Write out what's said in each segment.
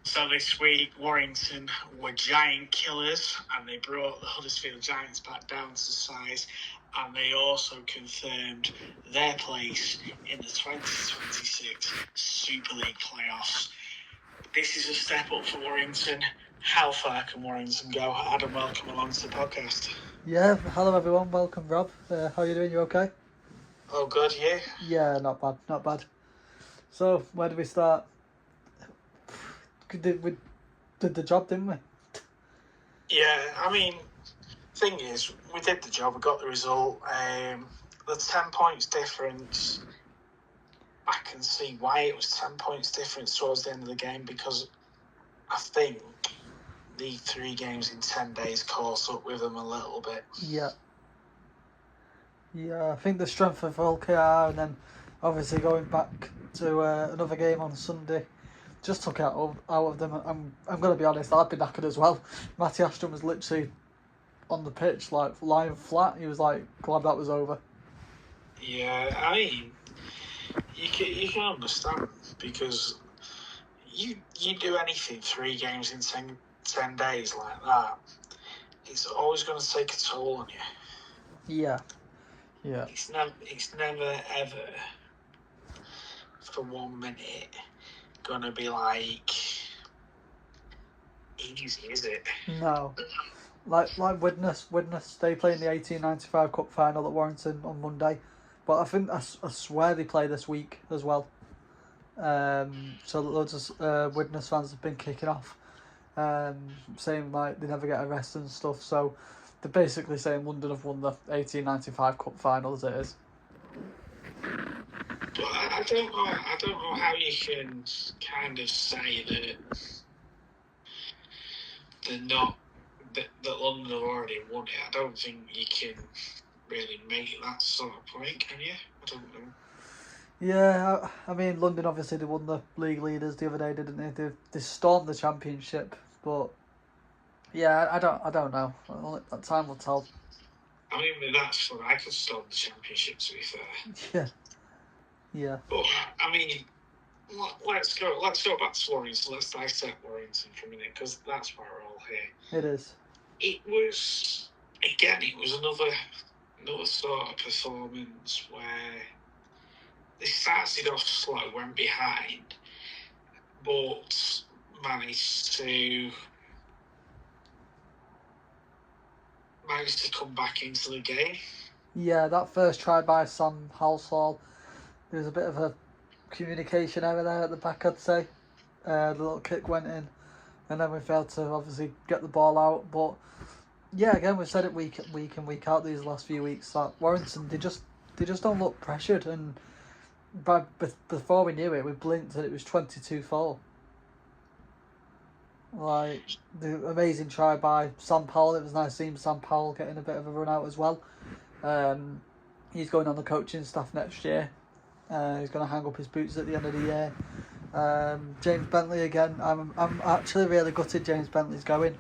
So this week, Warrington were giant killers, and they brought the Huddersfield Giants back down to size, and they also confirmed their place in the 2026 Super League playoffs. This is a step up for Warrington. How far can Warrington go? Adam, welcome along to the podcast. Yeah, hello everyone, welcome Rob. How are you doing, you okay? Oh, good, you? Yeah, not bad. So, where do we start? We did the job, didn't we? Yeah, I mean, thing is, we did the job, we got the result. The 10 points difference, I can see why it was 10 points difference towards the end of the game, because I think the 3 games in 10 days caught up with them a little bit. Yeah, I think the strength of LKR and then obviously going back to another game on Sunday just took it out of them. I'm going to be honest, I'd be knackered as well. Matty Ashton was literally on the pitch, like lying flat. He was like, glad that was over. Yeah, I mean, you can understand, because you do anything 3 games in 10 days like that, it's always going to take a toll on you. Yeah. It's never ever for 1 minute going to be like easy, is it? No. Like Widnes, they play in the 1895 Cup final at Warrington on Monday, but I swear they play this week as well. So loads of Widnes fans have been kicking off, saying like they never get a rest and stuff. So they're basically saying London have won the 1895 Cup final as it is. But I don't know how you can kind of say that London have already won it. I don't think you can really make that sort of point, can you? I don't know. Yeah, I mean London obviously they won the league leaders the other day, didn't they? They stormed the championship, but yeah, I don't know. Time will tell. I mean, that's what I could storm the championship, to be fair. Yeah. But I mean, let's go back to Warrington. Let's dissect Warrington for a minute, because that's why we're all here. It is. It was another sort of performance where they started off slow, went behind, but managed to come back into the game. Yeah, that first try by Sam Halsall, there was a bit of a communication error there at the back, I'd say. The little kick went in, and then we failed to obviously get the ball out. But yeah, again, we've said it week in, week out these last few weeks that Warrington, they just don't look pressured, and before we knew it, we blinked and it was 22-4. Like, the amazing try by Sam Powell. It was nice seeing Sam Powell getting a bit of a run out as well. He's going on the coaching staff next year. He's going to hang up his boots at the end of the year. James Bentley again. I'm actually really gutted James Bentley's going.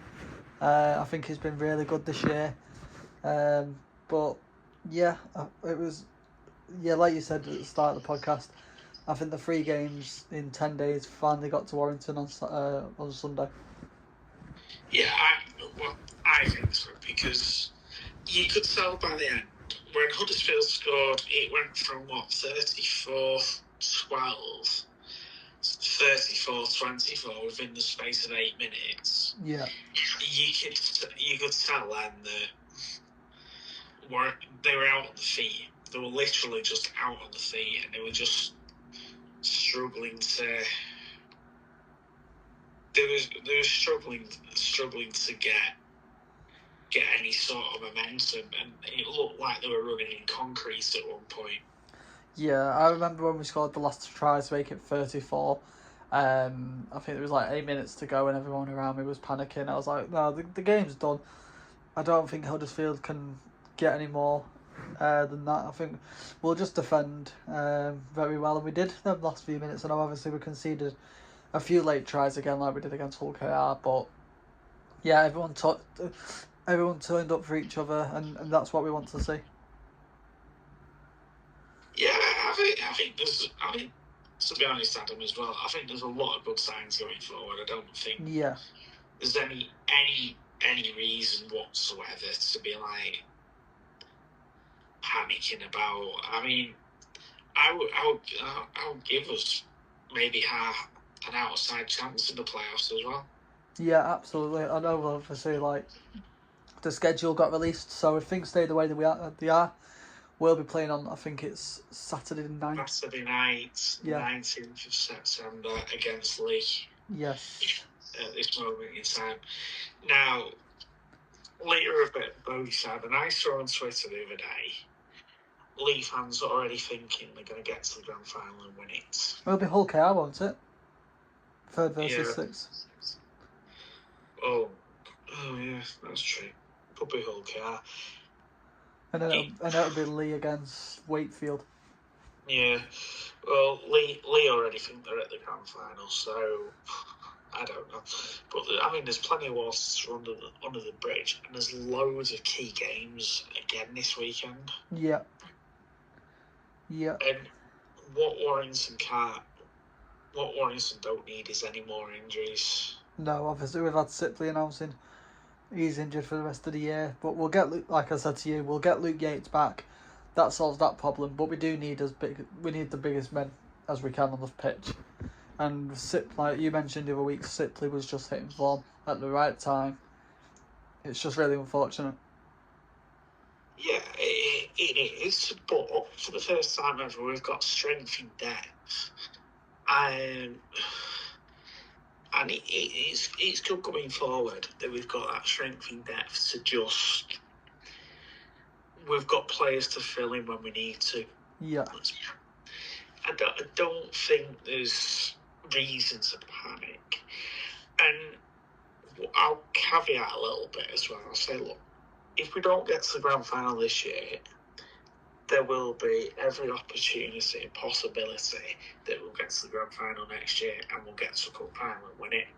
I think he's been really good this year. But yeah, it was, yeah, like you said at the start of the podcast, I think the 3 games in 10 days finally got to Warrington on Sunday. Yeah, I think so, because you could tell by the end, when Huddersfield scored, it went from 34-12 to 34-24 within the space of 8 minutes. Yeah. You could tell then that they were out on the feet. They were literally just out on the feet, and they were just struggling to. They were struggling to get any sort of momentum, and it looked like they were running in concrete at one point. Yeah, I remember when we scored the last try to make it 34. I think there was like 8 minutes to go, and everyone around me was panicking. I was like, no, the game's done. I don't think Huddersfield can get any more than that. I think we'll just defend very well, and we did the last few minutes. And obviously we conceded a few late tries again, like we did against Hull KR. But yeah, everyone turned up for each other, and that's what we want to see. Yeah, I think to be honest, Adam, as well, I think there's a lot of good signs going forward. I don't think Yeah. there's any reason whatsoever to be like panicking about. I mean, I would give us maybe an outside chance in the playoffs as well. Yeah, absolutely. I know, obviously, like, the schedule got released, so if things stay the way that they are, we'll be playing on, I think it's Saturday night. Saturday night, Yeah. 19th of September against Lee. Yes. At this moment in time. Now, later a bit both side, and I saw on Twitter the other day, Lee fans are already thinking they're going to get to the grand final and win it. It'll be Hull KR, won't it? 3rd versus 6th. Oh yeah, that's true. Could be Hull KR. And it'll be Lee against Wakefield. Yeah. Well, Lee already think they're at the grand final, so I don't know. But I mean, there's plenty of water under the bridge, and there's loads of key games again this weekend. Yeah. Yeah. And what Warrington don't need is any more injuries. No, obviously we've had Sipley announcing he's injured for the rest of the year, but we'll get, like I said to you, we'll get Luke Yates back. That solves that problem, but we do need we need the biggest men as we can on the pitch. And like you mentioned the other week, Sipley was just hitting form at the right time. It's just really unfortunate. Yeah, it is, but for the first time ever, we've got strength in depth. And it's good going forward that we've got that strength in depth to just... We've got players to fill in when we need to. Yeah. I don't think there's reason to panic. And I'll caveat a little bit as well. I'll say, look, if we don't get to the grand final this year, there will be every opportunity and possibility that we'll get to the grand final next year and we'll get to a cup final and win it.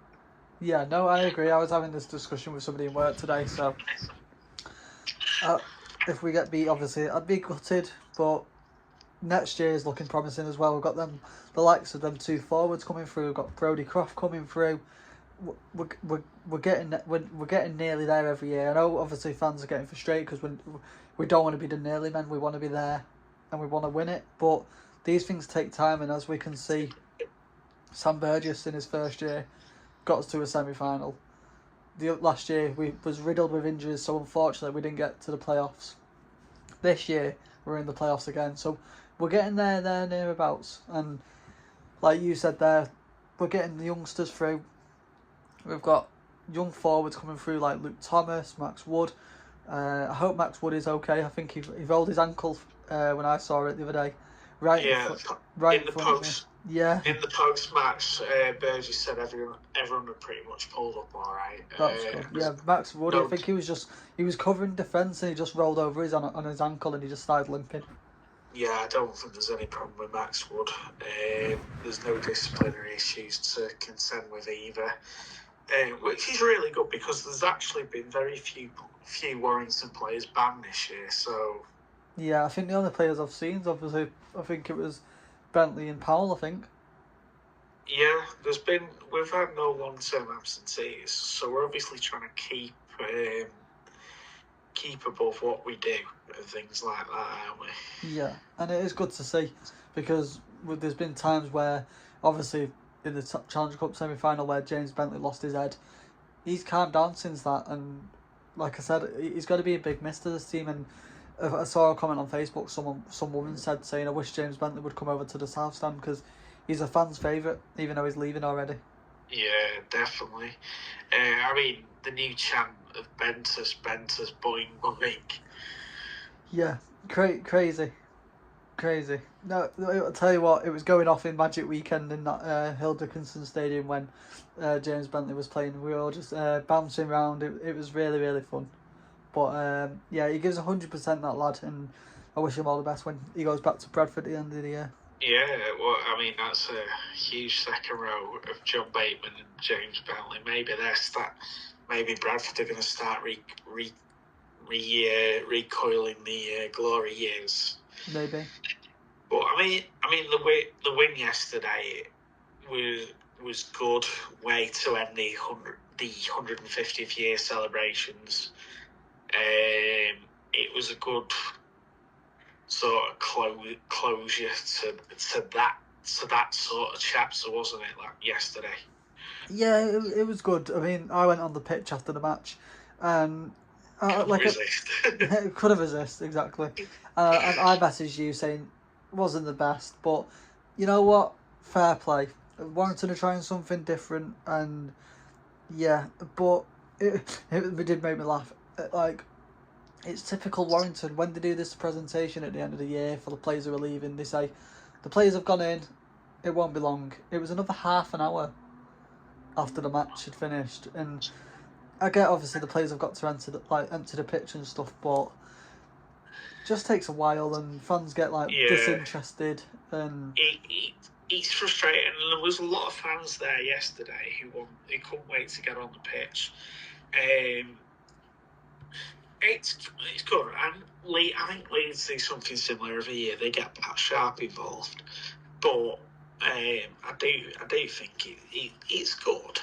Yeah, no, I agree. I was having this discussion with somebody in work today, so if we get beat, obviously, I'd be gutted, but next year is looking promising as well. We've got the likes of them 2 forwards coming through. We've got Brodie Croft coming through. We're getting nearly there every year. I know obviously fans are getting frustrated because we don't want to be the nearly men. We want to be there, and we want to win it. But these things take time, and as we can see, Sam Burgess in his first year got us to a semi-final. Last year we was riddled with injuries, so unfortunately we didn't get to the playoffs. This year we're in the playoffs again, so we're getting there nearabouts. And like you said there, we're getting the youngsters through. We've got young forwards coming through like Luke Thomas, Max Wood. I hope Max Wood is okay. I think he rolled his ankle when I saw it the other day. Right in the post. Yeah. In the post match, Burgess said everyone had pretty much pulled up all right. That's good. Yeah, Max Wood. I think he was covering defence and he just rolled over on his ankle and he just started limping. Yeah, I don't think there's any problem with Max Wood. There's no disciplinary issues to contend with either. Which is really good because there's actually been very few Warrington players banned this year. So yeah, I think the only players I've seen, obviously, I think it was Bentley and Powell. I think. Yeah, we've had no long-term absentees, so we're obviously trying to keep above what we do and things like that, aren't we? Yeah, and it is good to see because there's been times where obviously in the Challenger Cup semi-final where James Bentley lost his head. He's calmed down since that, and like I said, he's got to be a big miss to this team. And I saw a comment on Facebook, some woman said saying, I wish James Bentley would come over to the South Stand because he's a fan's favourite, even though he's leaving already. Yeah, definitely. I mean, the new chant of Bentus, boing, boing. Yeah, crazy. No, I'll tell you what, it was going off in Magic Weekend in that Hill Dickinson Stadium when James Bentley was playing. We were all just bouncing around. It was really, really fun. But yeah, he gives 100%, that lad, and I wish him all the best when he goes back to Bradford at the end of the year. Yeah, well, I mean, that's a huge second row of John Bateman and James Bentley. Maybe Bradford are going to start recoiling the glory years. Maybe. But the win yesterday was good way to end the 150th year celebrations. It was a good sort of closure to that sort of chapter, wasn't it? Like yesterday. Yeah, it was good. I mean, I went on the pitch after the match, and Couldn't resist. couldn't resist exactly. And I messaged you saying it wasn't the best, but you know what? Fair play. Warrington are trying something different, and yeah, but it did make me laugh. Like, it's typical Warrington when they do this presentation at the end of the year for the players who are leaving. They say the players have gone in. It won't be long. It was another half an hour after the match had finished, and I get obviously the players have got to empty the pitch and stuff, but it just takes a while, and fans get disinterested, and it's frustrating. And there was a lot of fans there yesterday who couldn't wait to get on the pitch. It's good, and I think Leeds do something similar every year. They get Pat Sharp involved, but I do think it's good.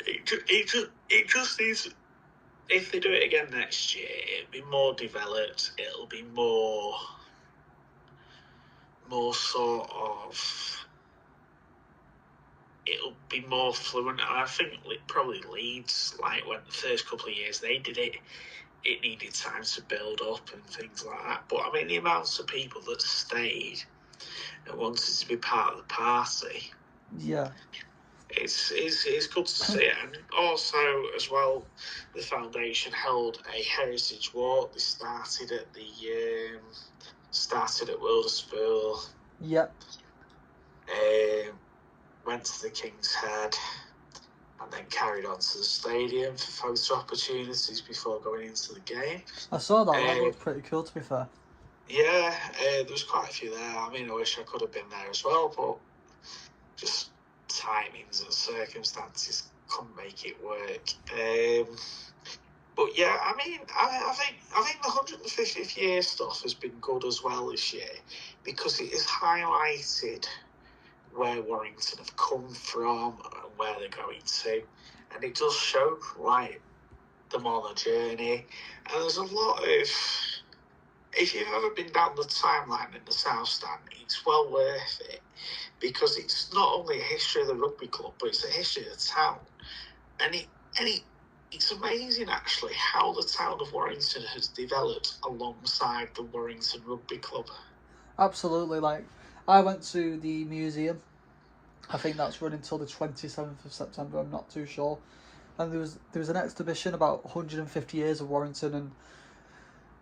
It just needs. If they do it again next year, it'll be more developed. It'll be more sort of. It'll be more fluent. And I think probably Leeds, like when the first couple of years they did it, it needed time to build up and things like that. But I mean, the amounts of people that stayed and wanted to be part of the party. Yeah. It's good to see it. And also, as well, the foundation held a heritage walk. They started at Wilderspool. Yep. Went to the King's Head, and then carried on to the stadium for photo opportunities before going into the game. I saw that. That looked pretty cool, to be fair. Yeah, there was quite a few there. I mean, I wish I could have been there as well, but just timings and circumstances couldn't make it work. But yeah, I mean, I think the 150th year stuff has been good as well this year, because it has highlighted where Warrington have come from and where they're going to, and it does show like them on a journey. And there's a lot of, if you've ever been down the timeline in the South Stand, it's well worth it, because it's not only a history of the rugby club, but it's a history of the town. And it's amazing actually how the town of Warrington has developed alongside the Warrington Rugby Club. Absolutely. Like, I went to the museum. I think that's running until the 27th of September. I'm not too sure. And there was an exhibition about 150 years of Warrington, and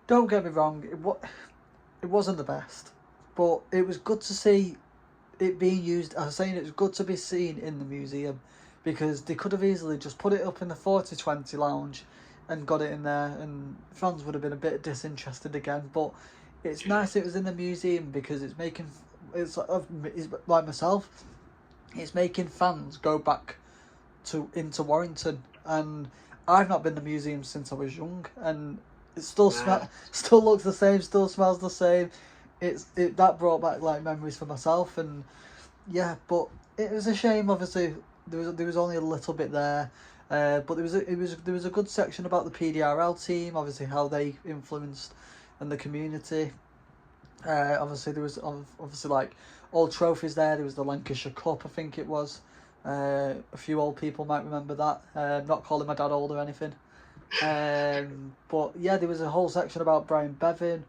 don't get me wrong, it wasn't the best, but it was good to see it being used. I was saying it was good to be seen in the museum, because they could have easily just put it up in the 4020 lounge and got it in there, and fans would have been a bit disinterested again. But it's nice it was in the museum, because it's like myself, it's making fans go back into Warrington. And I've not been to the museum since I was young, and it still still looks the same, still smells the same. That brought back like memories for myself, and yeah. But it was a shame. Obviously, there was only a little bit there, but there was a good section about the PDRL team. Obviously, how they influenced and the community. Obviously, there was like old trophies there. There was the Lancashire Cup, I think it was. A few old people might remember that. Not calling my dad old or anything. But yeah, there was a whole section about Brian Bevan.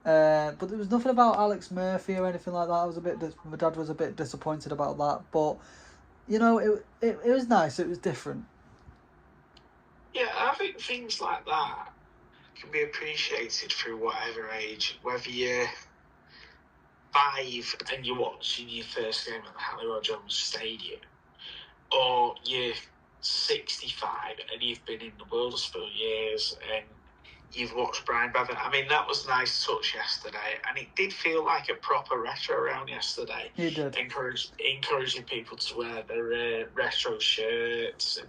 But there was nothing about Alex Murphy or anything like that. My dad was a bit disappointed about that. But you know, it was nice. It was different. Yeah, I think things like that can be appreciated through whatever age. Whether you're 5 and you're watching your first game at the Halliwell Jones Stadium, or you're 65 and you've been in the Wilderspool years and you've watched Brian Bevan. I mean, that was a nice touch yesterday, and it did feel like a proper retro round yesterday. It did. Encouraging people to wear their retro shirts, and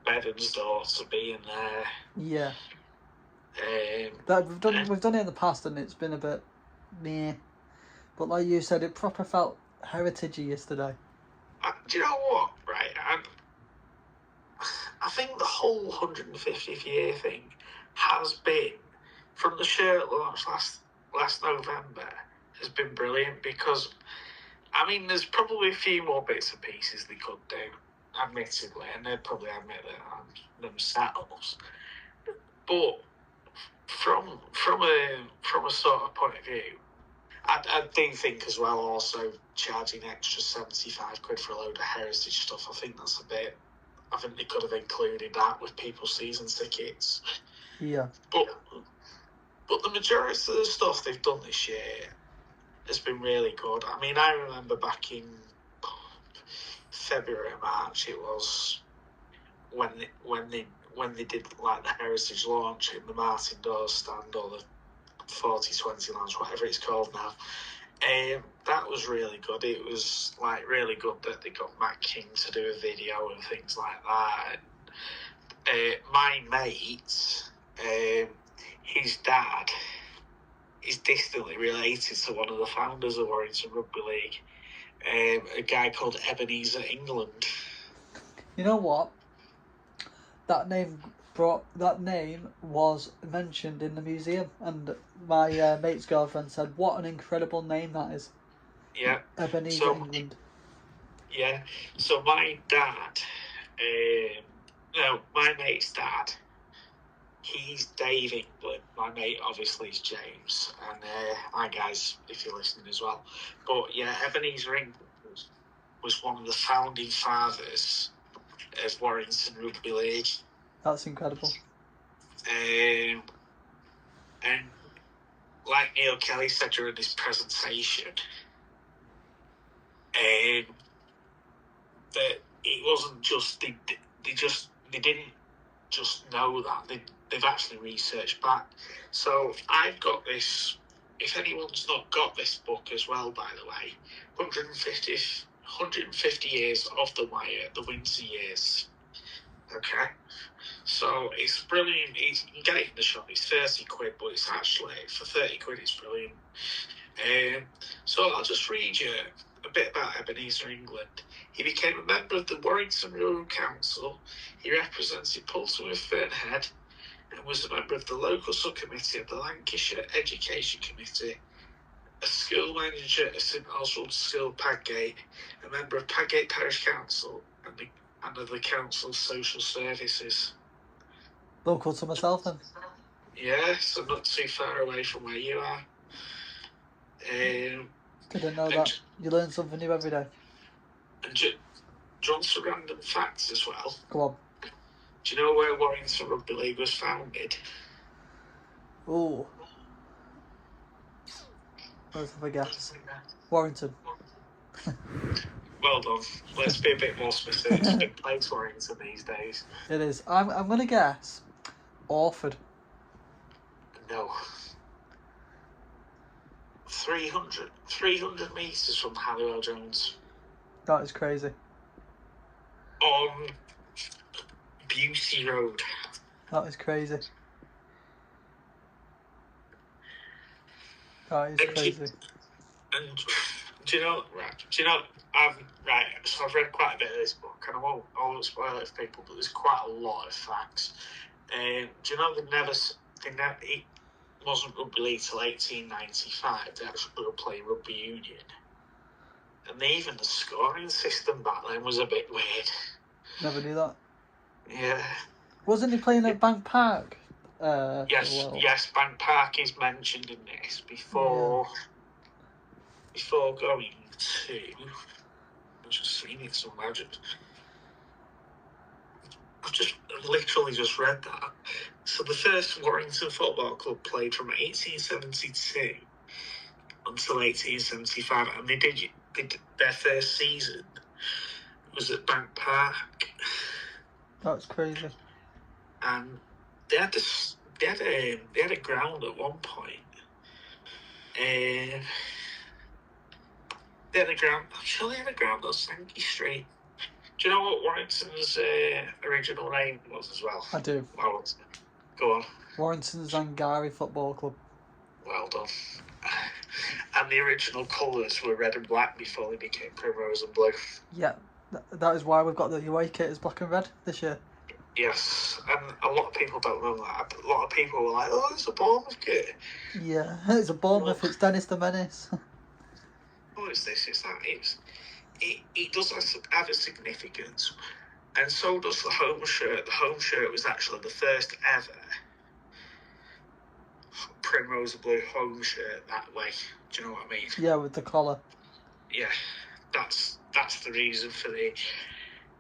Bevan's daughter being there. Yeah. We've done it in the past, and it's been a bit meh. But like you said, it proper felt heritagey yesterday. Do you know what? Right, I think the whole 150th year thing has been, from the shirt launch last November, has been brilliant because, I mean, there's probably a few more bits and pieces they could do, admittedly, and they'd probably admit that themselves. But from a sort of point of view, I do think as well, also charging extra £75 for a load of heritage stuff. I think that's a bit. I think they could have included that with people's season tickets. Yeah. But the majority of the stuff they've done this year has been really good. I mean, I remember back in February, March, it was when they did like the heritage launch in the Martin Dawes stand or the 4020 lounge, whatever it's called now. That was really good. It was like really good that they got Matt King to do a video and things like that. My mate, his dad is distantly related to one of the founders of Warrington Rugby League, a guy called Ebenezer England. You know what? That name was mentioned in the museum, and my mate's girlfriend said, "What an incredible name that is." Yeah. Ebenezer England. Yeah. So my dad, my mate's dad, he's Dave England. My mate obviously is James, and hi guys, if you're listening as well. But yeah, Ebenezer England was one of the founding fathers of Warrington Rugby League. That's incredible. And like Neil Kelly said during his presentation, that it wasn't just they didn't just know that they've actually researched back. So I've got this. If anyone's not got this book as well, by the way, 150 years of the Wire, the winter years. Okay. So it's brilliant. You can get it in the shop. It's £30, but it's actually, for £30, it's brilliant. So I'll just read you a bit about Ebenezer England. He became a member of the Warrington Rural Council. He represented Poulton with Fernhead and was a member of the local subcommittee of the Lancashire Education Committee, a school manager at St Oswald's School, Padgate, a member of Padgate Parish Council, and of the Council's Social Services. Local to myself, then? Yeah, so not too far away from where you are. Didn't know that. You learn something new every day. And do you want some random facts as well? Go on. Do you know where Warrington Rugby League was founded? Ooh. Let's have a guess. Warrington. Well done. Let's be a bit more specific. It's a big place, Warrington, these days. It is. I'm going to guess Orford. No. 300 metres from Halliwell Jones. That is crazy. On Beauty Road. That is crazy. That is crazy. And do you know, so I've read quite a bit of this book, and I won't spoil it for people, but there's quite a lot of facts. Do you know it wasn't rugby league till 1895. They actually were playing rugby union, and even the scoring system back then was a bit weird. Never knew that. Yeah. Wasn't he playing at Bank Park? Yes. Bank Park is mentioned in this before going to. I've just seen it somewhere. I've just literally just read that. So the first Warrington Football Club played from 1872 until 1875, and they did their first season was at Bank Park. That's crazy. And they had a ground at one point. They had a ground. I'm sure they had a ground on Sankey Street. Do you know what Warrington's original name was as well? I do. Go on. Warrington Zangari Football Club. Well done. And the original colours were red and black before they became primrose and blue. Yeah, that is why we've got the away kit as black and red this year. Yes, and a lot of people don't know that. A lot of people were like, "Oh, it's a Bournemouth kit." Yeah, it's a Bournemouth. It's Dennis the Menace. Oh, it's this, it's that. It does have a significance, and so does the home shirt. The home shirt was actually the first ever primrose and blue home shirt that way. Do you know what I mean? Yeah, with the collar. Yeah, that's the reason for the.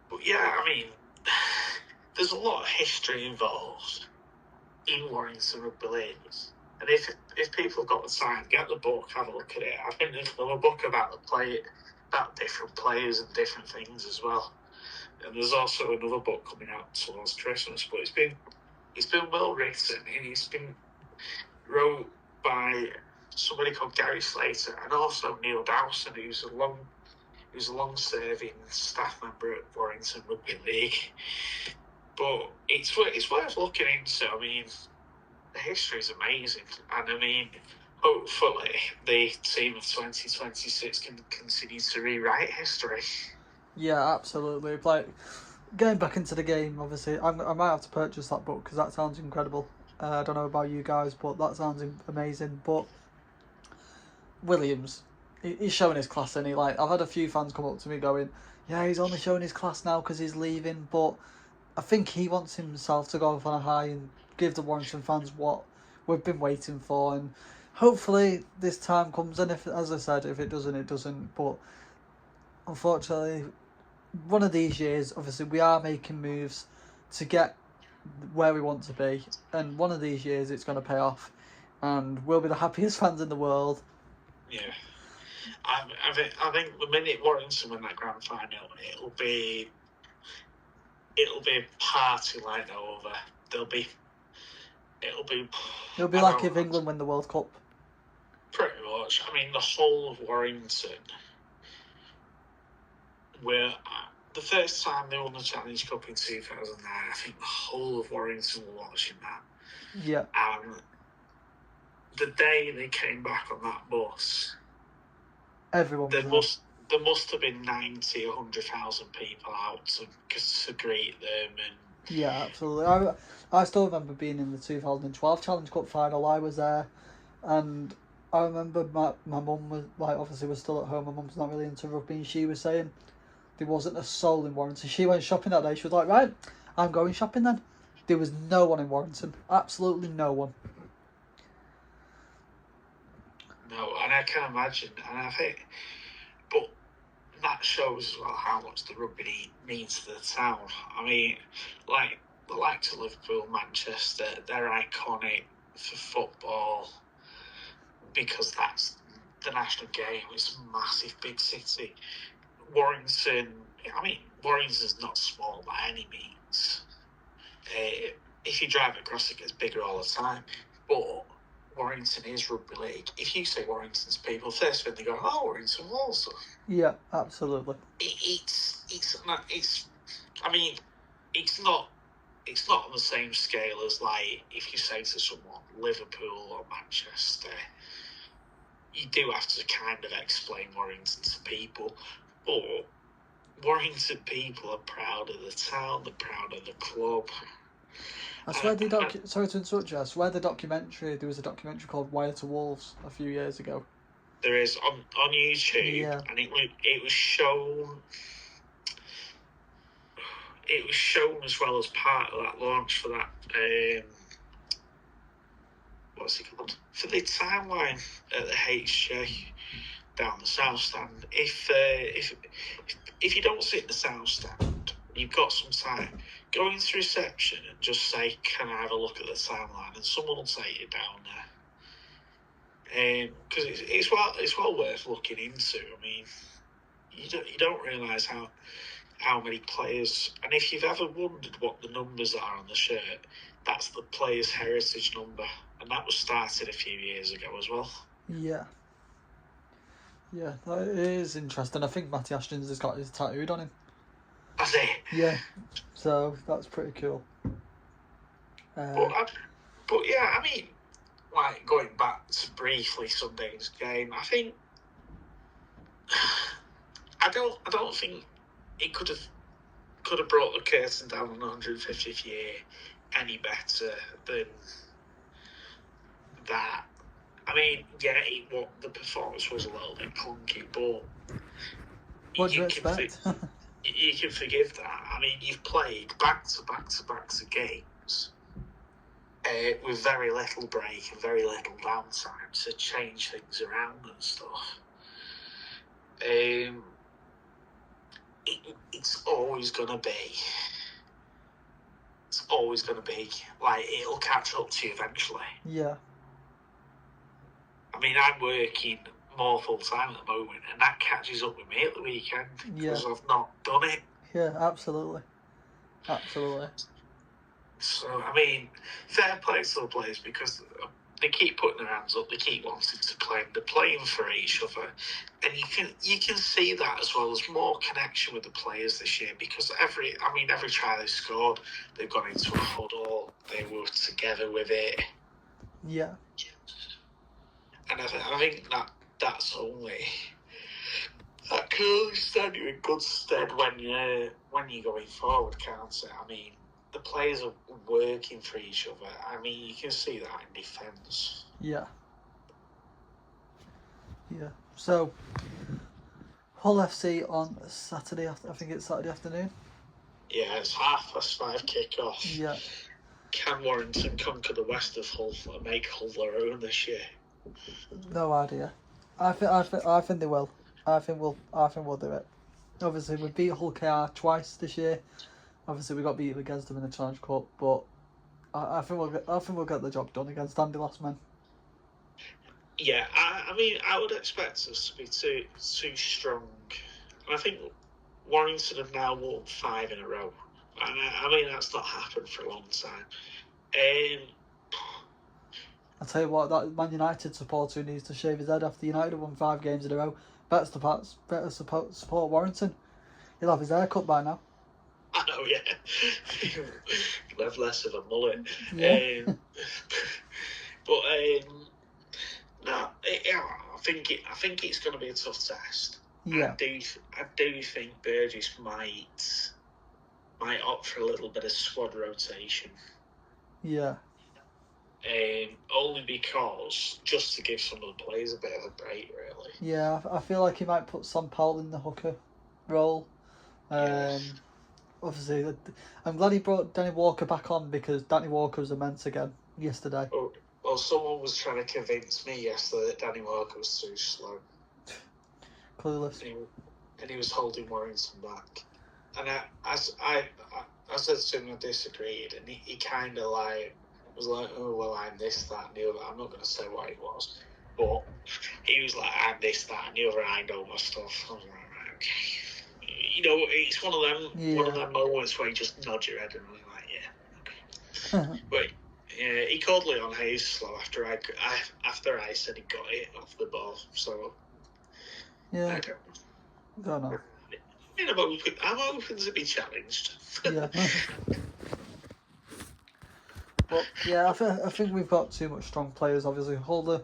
But yeah, I mean, there's a lot of history involved in Warrington Rugby League. And if people have got the time, get the book, have a look at it. I think there's another book about about different players and different things as well. And there's also another book coming out towards Christmas. But it's been well written, and it's been wrote by somebody called Gary Slater and also Neil Dowson, who's a long-serving staff member at Warrington Rugby League. But it's worth looking into. I mean, the history is amazing, and I mean, hopefully the team of 2026 can continue to rewrite history. Yeah, absolutely. Like, getting back into the game, obviously, I might have to purchase that book because that sounds incredible. I don't know about you guys, but that sounds amazing. But Williams, he's showing his class, and I've had a few fans come up to me going, "Yeah, he's only showing his class now because he's leaving." But I think he wants himself to go off on a high and give the Warrington fans what we've been waiting for, and hopefully this time comes. And if, as I said, if it doesn't, it doesn't. But unfortunately, one of these years, obviously, we are making moves to get where we want to be, and one of these years it's going to pay off, and we'll be the happiest fans in the world. Yeah, I think the minute Warrington win that grand final, it'll be a party like no other. It'll be like if England win the World Cup. Pretty much. I mean, the whole of Warrington were the first time they won the Challenge Cup in 2009. I think the whole of Warrington were watching that. Yeah. And the day they came back on that bus, everyone. There must have been 90, 100,000 people out to greet them. And yeah, absolutely. I still remember being in the 2012 Challenge Cup final. I was there, and I remember my mum was obviously was still at home. My mum's not really into rugby, and she was saying there wasn't a soul in Warrington. She went shopping that day. She was like, "Right, I'm going shopping then." There was no one in Warrington. Absolutely no one. No, and I can imagine, and I think, but that shows as well how much the rugby means to the town. I mean, like the likes of Liverpool, Manchester, they're iconic for football because that's the national game. It's a massive, big city. Warrington, I mean, Warrington's not small by any means. If you drive across, it gets bigger all the time. But Warrington is rugby league. If you say Warrington's people, first thing they go, "Oh, Warrington Wolves." Yeah, absolutely. It's not. I mean, it's not on the same scale as like if you say to someone Liverpool or Manchester. You do have to kind of explain Warrington to people, but Warrington people are proud of the town. They're proud of the club. I swear sorry to interrupt you. I swear there was a documentary called Wire to Wolves a few years ago. There is on YouTube, yeah. And it was shown. It was shown as well as part of that launch for that. What's it called? For the timeline at the HJ down the south stand. If you don't sit in the south stand, you've got some time. Go into reception and just say, "Can I have a look at the timeline?" And someone will take you down there. Because it's well worth looking into. I mean, you don't realise how many players. And if you've ever wondered what the numbers are on the shirt, that's the player's heritage number, and that was started a few years ago as well. Yeah. Yeah, that is interesting. I think Matty Ashton's has got his tattooed on him. Has he? Yeah, so that's pretty cool. But yeah, I mean, like going back to briefly Sunday's game, I think I don't think it could have brought the curtain down on the 150th year any better than that. I mean, yeah, the performance was a little bit clunky, but what do you expect? You can forgive that. I mean, you've played back to games with very little break and very little downtime to change things around and stuff. It's always going to be. It's always going to be like it'll catch up to you eventually. Yeah. I mean, I'm working more full time at the moment, and that catches up with me at the weekend because I've not done it. Yeah, absolutely. So, I mean, fair play to the players because they keep putting their hands up, they keep wanting to play, they're playing for each other, and you can see that as well. There's more connection with the players this year because every try they scored, they've gone into a huddle, they were together with it. Yeah. And I think that's only that can only stand you in good stead when you're going forward, can't it? I mean, the players are working for each other. I mean, you can see that in defence. Yeah. So, Hull FC on Saturday. I think it's Saturday afternoon. Yeah, it's 5:30 kick-off. Yeah. Can Warrington conquer the west of Hull and make Hull their own this year? No idea. I think they will. I think we'll do it. Obviously, we beat Hull KR twice this year. Obviously, we got beat against them in the Challenge Cup, but I think we'll get the job done against Andy Lastman. Yeah, I mean, I would expect us to be too strong, and I think Warrington have now won 5 in a row, and I mean that's not happened for a long time. I tell you what, that Man United supporter who needs to shave his head after United have won 5 games in a row. Better support Warrington. He'll have his hair cut by now. I know, yeah. He'll have less of a mullet. Yeah. But no, I think it's going to be a tough test. Yeah. I do think Burgess might opt for a little bit of squad rotation. Yeah. Only because just to give some of the players a bit of a break, really. Yeah, I feel like he might put Sam Powell in the hooker role. Obviously, I'm glad he brought Danny Walker back on because Danny Walker was immense again yesterday. Oh, well, someone was trying to convince me yesterday that Danny Walker was too slow. Clueless. And he was holding Warrington back. And I said to him I disagreed, and he kind of like was like, oh, well, I'm this, that, and the other. I'm not going to say what it was, but he was like, I'm this, that, and the other. I know my stuff. I was like, right, okay. You know, it's one of them moments where you just nod your head and you're like, yeah, okay. But he called Leon Hayes slow after I said he got it off the ball. So yeah, I don't know. I mean, I'm open to be challenged. Yeah. But yeah, I think we've got too much strong players. Obviously, Hull,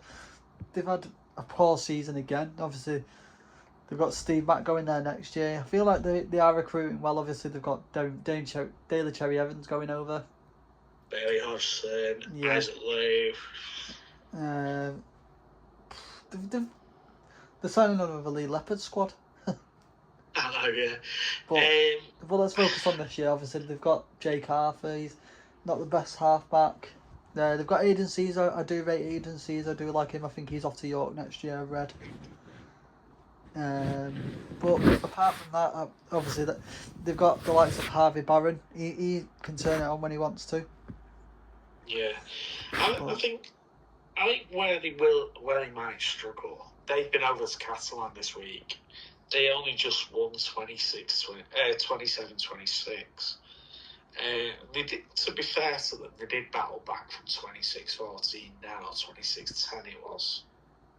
they've had a poor season again. Obviously, they've got Steve Mack going there next year. I feel like they are recruiting well. Obviously, they've got Daly Cherry Evans going over. Bailey Hodgson, Isaac Lowe. They're signing on with a Lee Leopard squad. I know, yeah. But let's focus on this year. Obviously, they've got Jake Arthur. He's not the best halfback. They've got Aiden Caesar. I do rate Aiden Caesar. I do like him. I think he's off to York next year, I've read. But apart from that, obviously, they've got the likes of Harvey Barron. He can turn it on when he wants to. Yeah. I think where they might struggle, they've been over to Catalan this week. They only just won 27-26. They did, to be fair to them, they did battle back from 26-14 down, or 26-10 it was.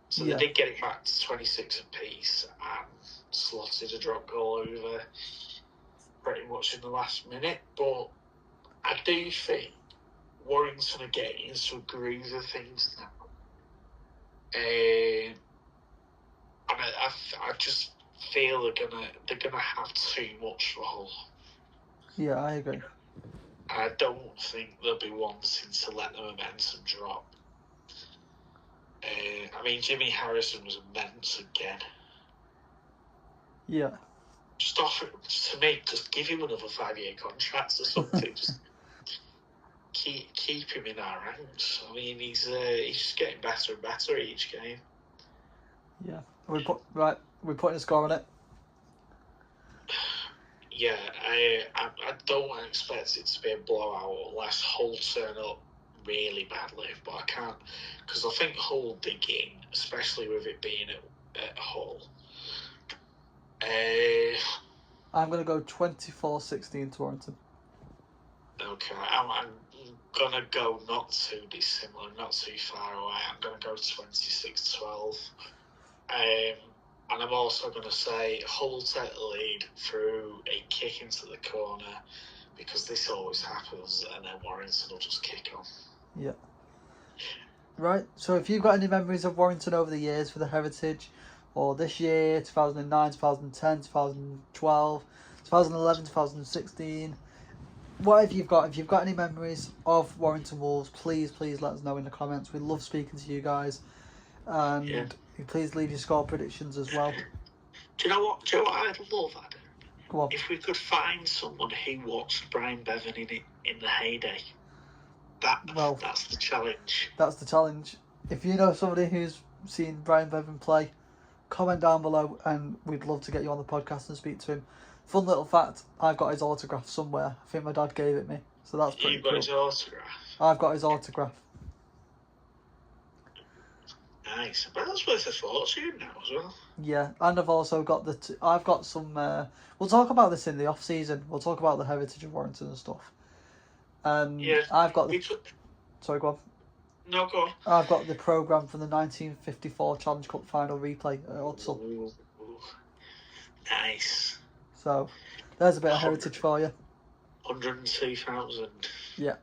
So they did get it back to 26 apiece and slotted a drop goal over pretty much in the last minute. But I do think Warrington are getting into a groove of things now. And I just feel they're gonna have too much for Hull. Yeah, I agree. I don't think they'll be wanting to let the momentum drop. I mean, Jimmy Harrison was immense again. Yeah. Just offer to me, just give him another 5-year contract or something. Just keep him in our ranks. I mean, he's just getting better and better each game. Yeah. We're putting a score on it. Yeah, I don't expect it to be a blowout unless Hull turn up really badly, but I can't, because I think Hull dig in, especially with it being at Hull. I'm going to go 24-16 to Warrington. Okay, I'm going to go not too dissimilar, not too far away. I'm going to go 26-12. And I'm also going to say Hull take the lead through a kick into the corner, because this always happens, and then Warrington will just kick on. Yeah. Right, so if you've got any memories of Warrington over the years for the Heritage, or this year, 2009, 2010, 2012, 2011, 2016, whatever you've got, if you've got any memories of Warrington Wolves, please let us know in the comments. We love speaking to you guys. And please leave your score predictions as well. Do you know what I'd love, Adam? Go on. If we could find someone who watched Brian Bevan in the heyday. That's the challenge. That's the challenge. If you know somebody who's seen Brian Bevan play, comment down below and we'd love to get you on the podcast and speak to him. Fun little fact, I've got his autograph somewhere. I think my dad gave it me. So that's pretty cool. You've got his autograph? I've got his autograph. Nice. But that's worth a fortune now as well. Yeah, and I've also got I've got some. We'll talk about this in the off season. We'll talk about the heritage of Warrington and stuff. I've got the. Sorry, go on. No, go on. I've got the programme from the 1954 Challenge Cup final replay at Huddersfield. Ooh. Nice. So, there's a bit of heritage for you. 102,000. Yeah.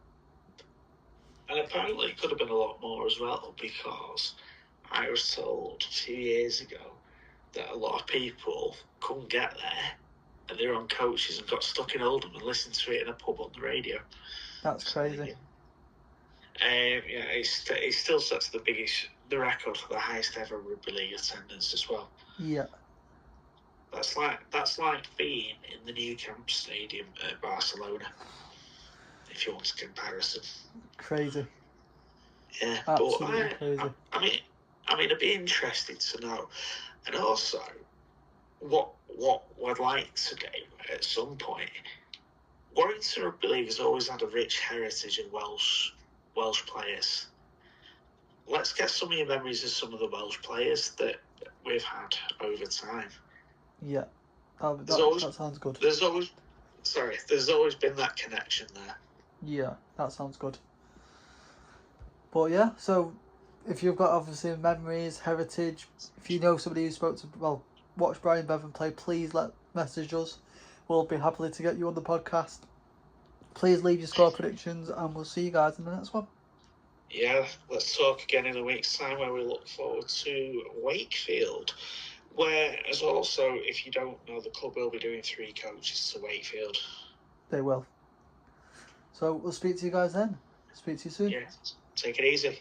And apparently it could have been a lot more as well, because I was told a few years ago that a lot of people couldn't get there and they were on coaches and got stuck in Oldham and listened to it in a pub on the radio. That's crazy. It still sets the record for the highest ever rugby league attendance as well. Yeah. That's like being in the Nou Camp Stadium at Barcelona, if you want a comparison. Crazy. Yeah, absolutely crazy. I mean, I'd be interested to know, and also what I'd like to do at some point. Warrington Rugby League has always had a rich heritage of Welsh players. Let's get some of your memories of some of the Welsh players that we've had over time. Yeah, that sounds good. There's always been that connection there. Yeah, that sounds good. But yeah, so if you've got obviously memories, heritage, if you know somebody who watch Brian Bevan play, please message us. We'll be happy to get you on the podcast. Please leave your score predictions and we'll see you guys in the next one. Yeah, let's talk again in a week's time, where we look forward to Wakefield. Whereas also, if you don't know, the club will be doing 3 coaches to Wakefield. They will. So we'll speak to you guys then. Speak to you soon. Yeah, take it easy.